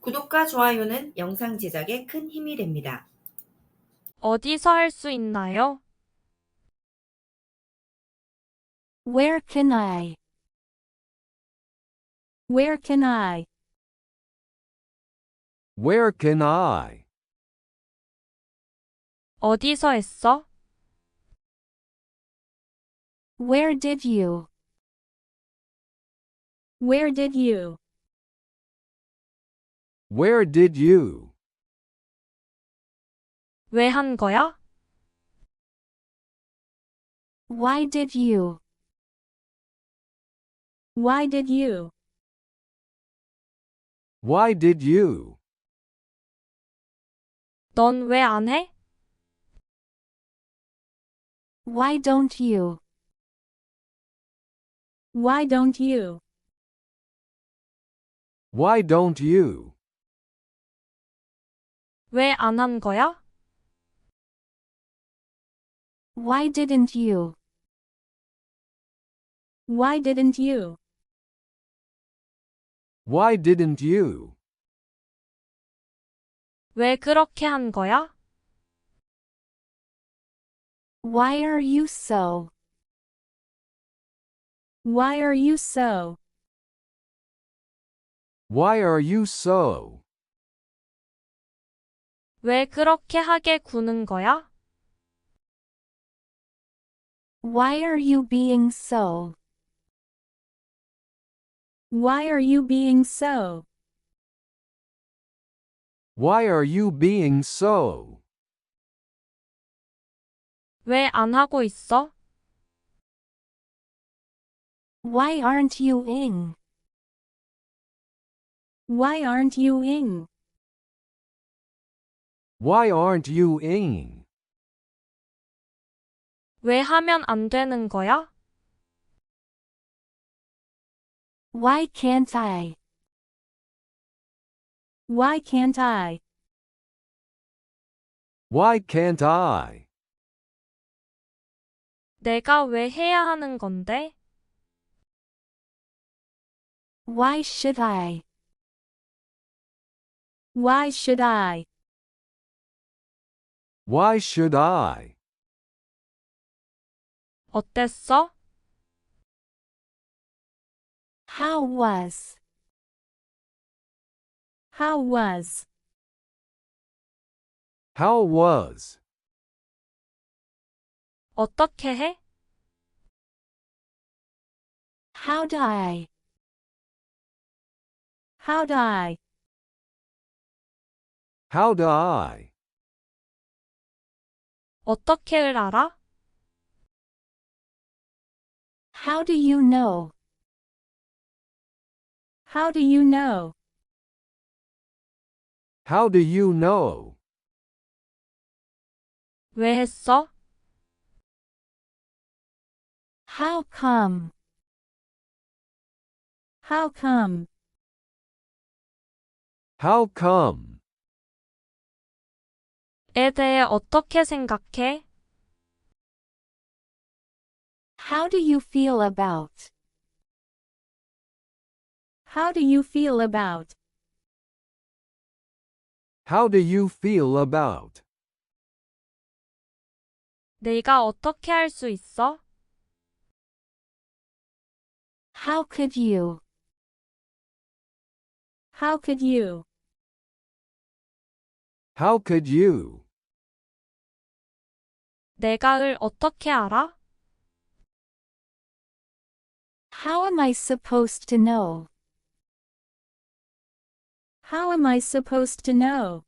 구독과 좋아요는 영상 제작에 큰 힘이 됩니다. 어디서 할 수 있나요? Where can I? Where can I? Where can I? 어디서 했어? Where did you? Where did you? Where did you? 왜 한 거야? Why did you? Why did you? Why did you? 넌 왜 안 해? Why don't you? Why don't you? Why don't you? 왜 안 한 거야? Why didn't you? Why didn't you? Why didn't you? 왜 그렇게 한 거야? Why are you so? Why are you so? Why are you so? 왜 그렇게 하게 구는 거야? Why are you being so? Why are you being so? Why are you being so? 왜 안 하고 있어? Why aren't you ing? Why aren't you ing? Why aren't you ing? 왜 하면 안 되는 거야? Why can't I? Why can't I? Why can't I? 내가 왜 해야 하는 건데? Why should I? Why should I? Why should I? 어땠어? How was? How was? How was? 어떻게 해? How'd I? How'd I? How'd I? 어떻게를 알아? How do you know? How do you know? How do you know? 왜 했어? How come? How come? How come? 에 대해 어떻게 생각해? How do you feel about? How do you feel about? How do you feel about? 내가 어떻게 할 수 있어? How could you? How could you? How could you? 내가을 어떻게 알아? How am I supposed to know? How am I supposed to know?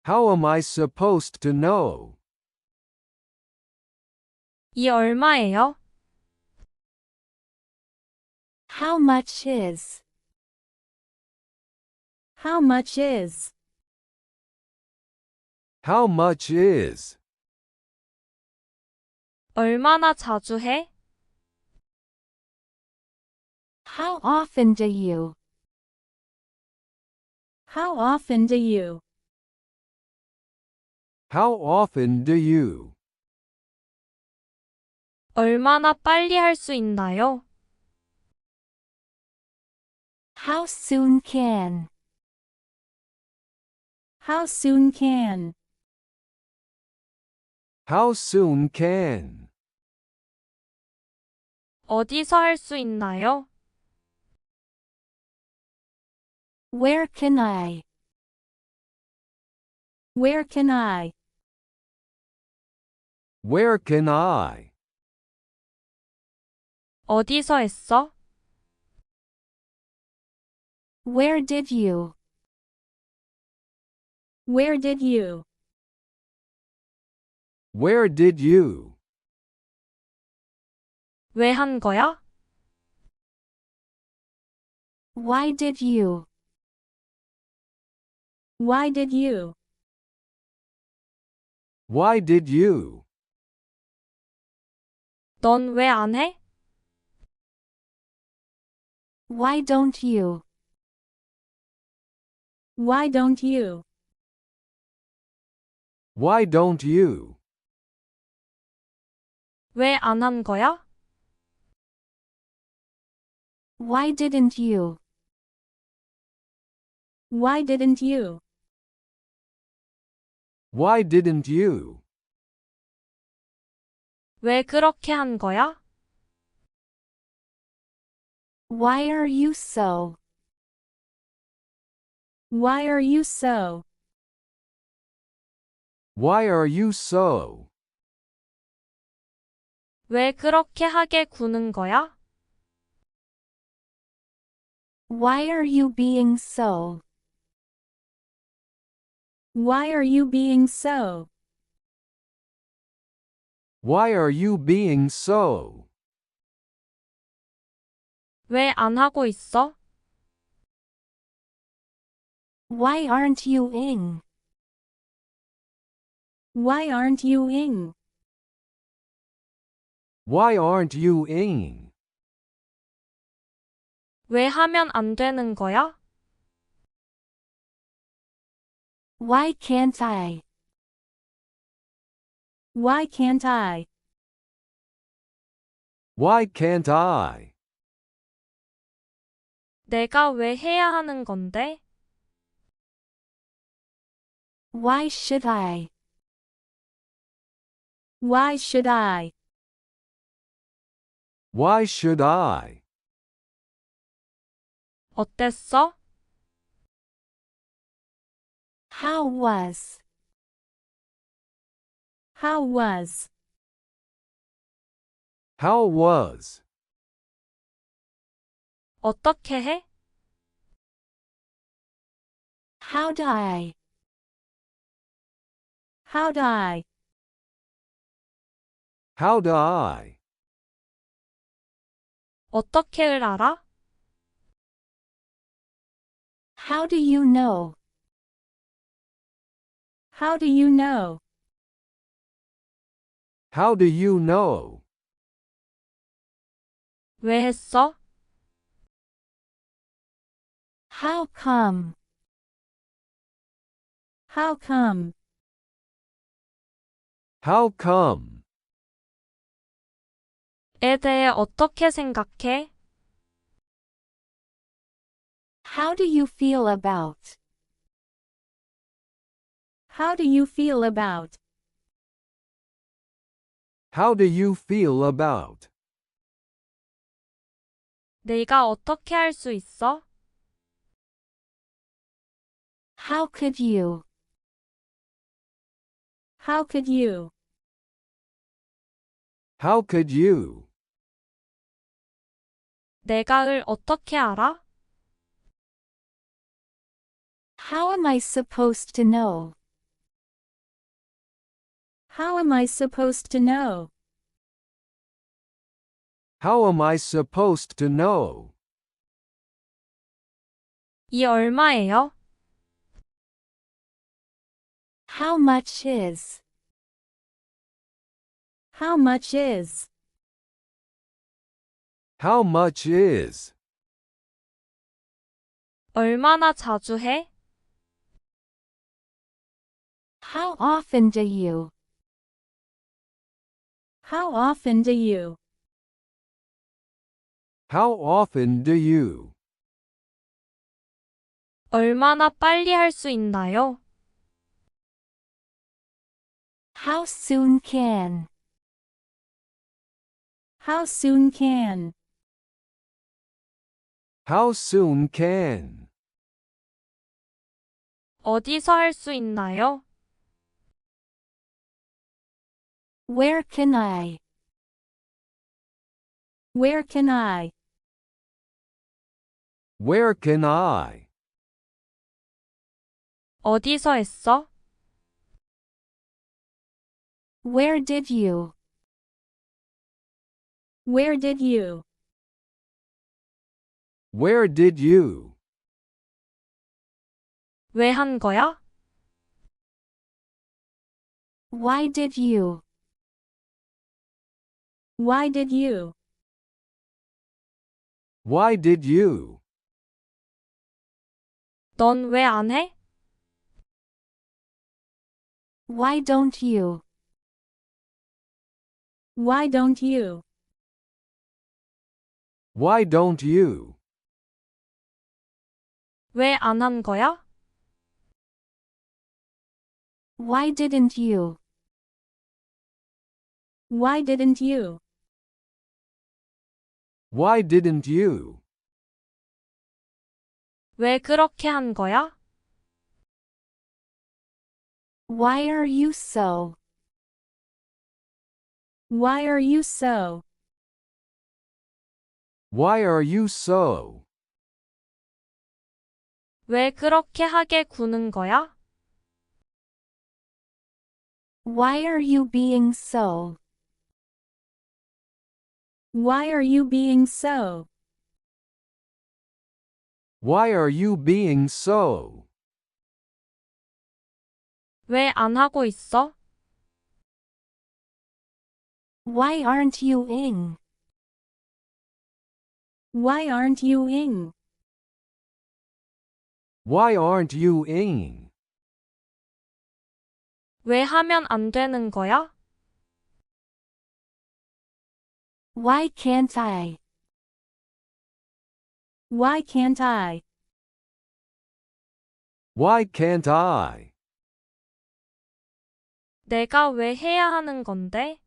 How am I supposed to know? 이 얼마예요? How much is? How much is? How much is? 얼마나 자주 해? How often do you? How often do you? How often do you? 얼마나 빨리 할 수 있나요? How soon can? How soon can? How soon can? 어디서 할 수 있나요? Where can I? Where can I? Where can I? 어디서 했어? Where did you? Where did you? Where did you? 왜 한 거야? Why did you? Why did you? Why did you? 넌 왜 안 해? Why don't you? Why don't you? Why don't you? 왜 안 한 거야? Why didn't you? Why didn't you? Why didn't you? 왜 그렇게 한 거야? Why are you so? Why are you so? Why are you so? 왜 그렇게 하게 구는 거야? Why are you being so? Why are you being so? Why are you being so? 왜 안 하고 있어? Why aren't you in? Why aren't you in? Why aren't you in? 왜 하면 안 되는 거야? Why can't I? Why can't I? Why can't I? 내가 왜 해야 하는 건데? Why should I? Why should I? Why should I? 어땠어? How was? How was? How was? 어떻게 해? How'd I? How'd I? How'd I? 어떻게를 알아? How do you know? How do you know? How do you know? 왜 했어? How come? How come? How come? 에 대해 어떻게 생각해? How do you feel about? How do you feel about? How do you feel about? 내가 어떻게 할 수 있어? How could you? How could you? How could you? 내가를 어떻게 알아? How am I supposed to know? How am I supposed to know? How am I supposed to know? 이 얼마예요? How much is? How much is? How much is? 얼마나 자주 해? How often do you? How often do you? How often do you? 얼마나 빨리 할 수 있나요? How soon can? How soon can? How soon can? 어디서 할 수 있나요? Where can I? Where can I? Where can I? 어디서 했어? Where did you? Where did you? Where did you? 왜 한 거야? Why did you? Why did you? Why did you? 넌 왜 안 해? Why don't you? Why don't you? Why don't you? 왜 안 한 거야? Why didn't you? Why didn't you? Why didn't you? 왜 그렇게 한 거야? Why are you so? Why are you so? Why are you so? 왜 그렇게 하게 구는 거야? Why are you being so? Why are you being so? Why are you being so? 왜 안 하고 있어? Why aren't you ing? Why aren't you ing? Why aren't you ing? 왜 하면 안 되는 거야? Why can't I? Why can't I? Why can't I? 내가 왜 해야 하는 건데?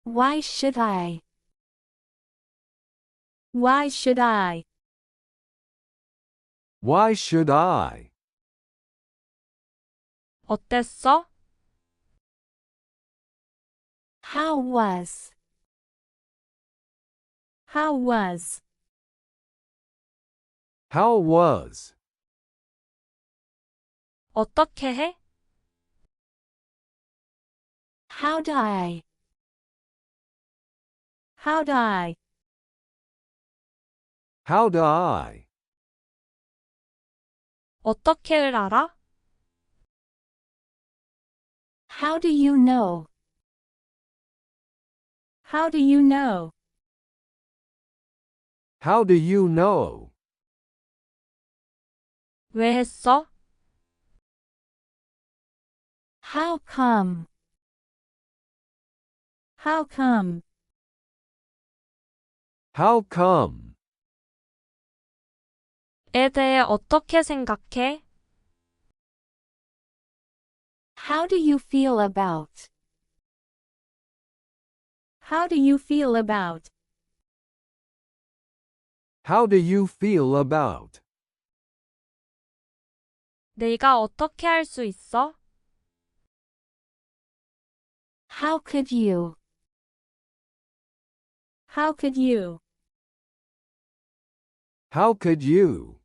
Why should I? Why should I? Why should I? 어땠어? How was? How was? How was? 어떻게 해? How'd I? How'd I? How'd I? 어떻게를 알아? How do you know? How do you know? How do you know? 왜 했어? How come? How come? How come? 에 대해 어떻게 생각해? How do you feel about? How do you feel about? How do you feel about? 내가 어떻게 할 수 있어? How could you? How could you? How could you?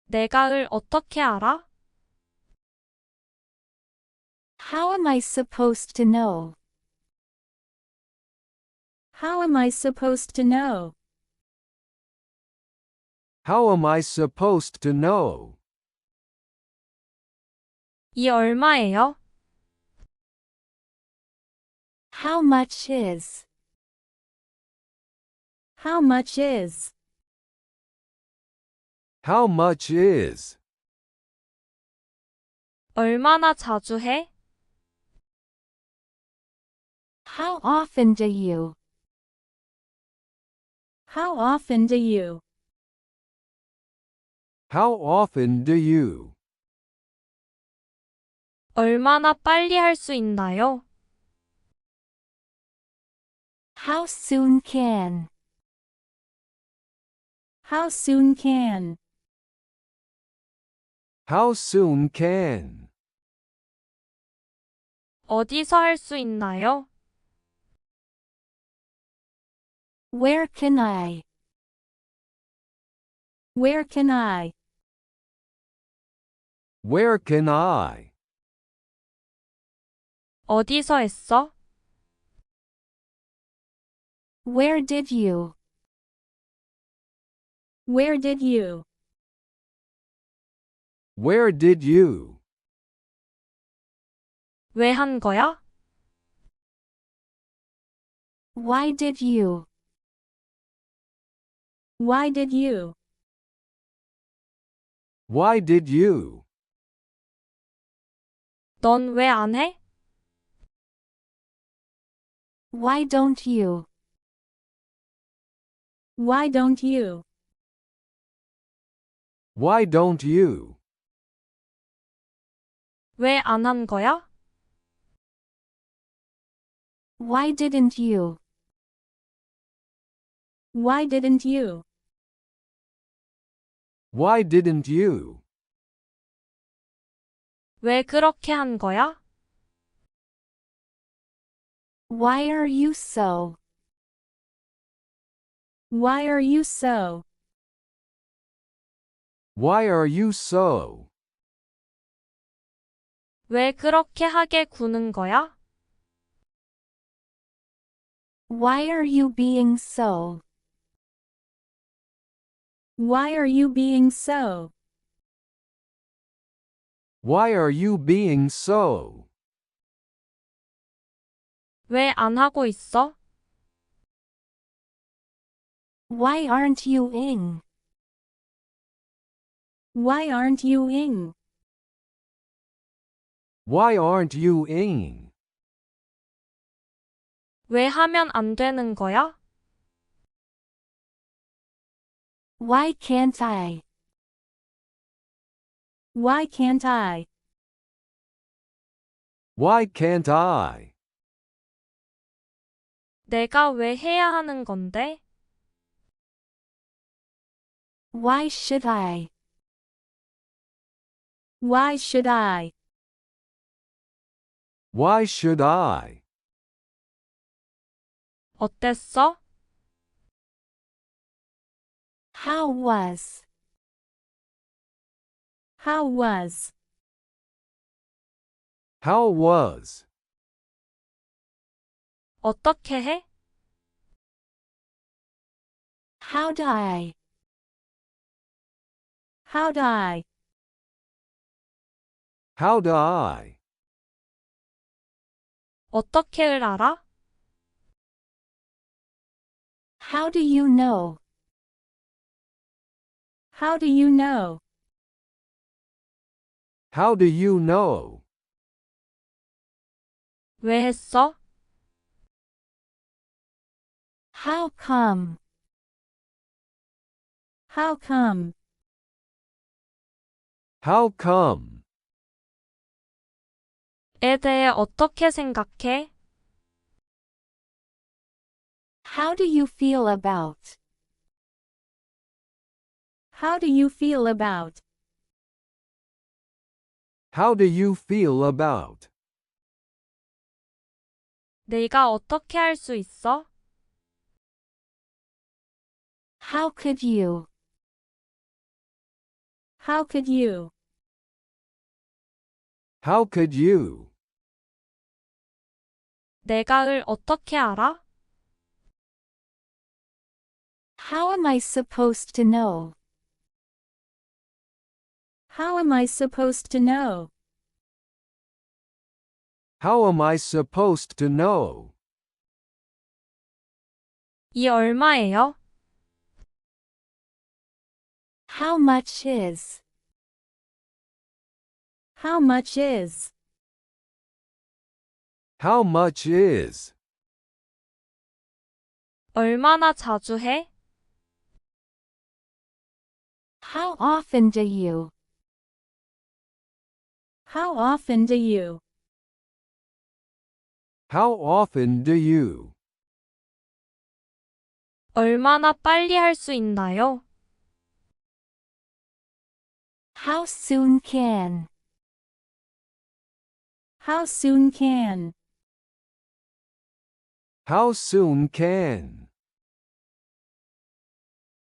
내가를 어떻게 알아? How am I supposed to know? How am I supposed to know? How am I supposed to know? 이 얼마예요? How much is? How much is? How much is? 얼마나 자주 해? How often do you? How often do you? How often do you? 얼마나 빨리 할 수 있나요? How soon can? How soon can? How soon can? 어디서 할 수 있나요? Where can I? Where can I? Where can I? 어디서 했어? Where did you? Where did you? Where did you? 왜 한 거야? Why did you? Why did you? Why did you? 넌 왜 안 해? Why don't you? Why don't you? Why don't you? 왜 안 한 거야? Why didn't you? Why didn't you? Why didn't you? 왜 그렇게 한 거야? Why are you so? Why are you so? Why are you so? 왜 그렇게 하게 구는 거야? Why are you being so? Why are you being so? Why are you being so? 왜 안 하고 있어? Why aren't you ing? Why aren't you ing? Why aren't you ing? 왜 하면 안 되는 거야? Why can't I? Why can't I? Why can't I? 내가 왜 해야 하는 건데? Why should I? Why should I? Why should I? 어땠어? How was? How was? How was? 어떻게 해? How'd I? How'd I? How'd I? 어떻게를 알아? How do you know? How do you know? How do you know? 왜 했어? How come? How come? How come? 에 대해 어떻게 생각해? How do you feel about? How do you feel about? How do you feel about? 내가 어떻게 할 수 있어? How could you? How could you? How could you? 내가을 어떻게 알아? How am I supposed to know? How am I supposed to know? How am I supposed to know? 이 얼마예요? How much is? How much is? How much is? 얼마나 자주 해? How often do you? How often do you? How often do you? 얼마나 빨리 할 수 있나요? How soon can? How soon can? How soon can?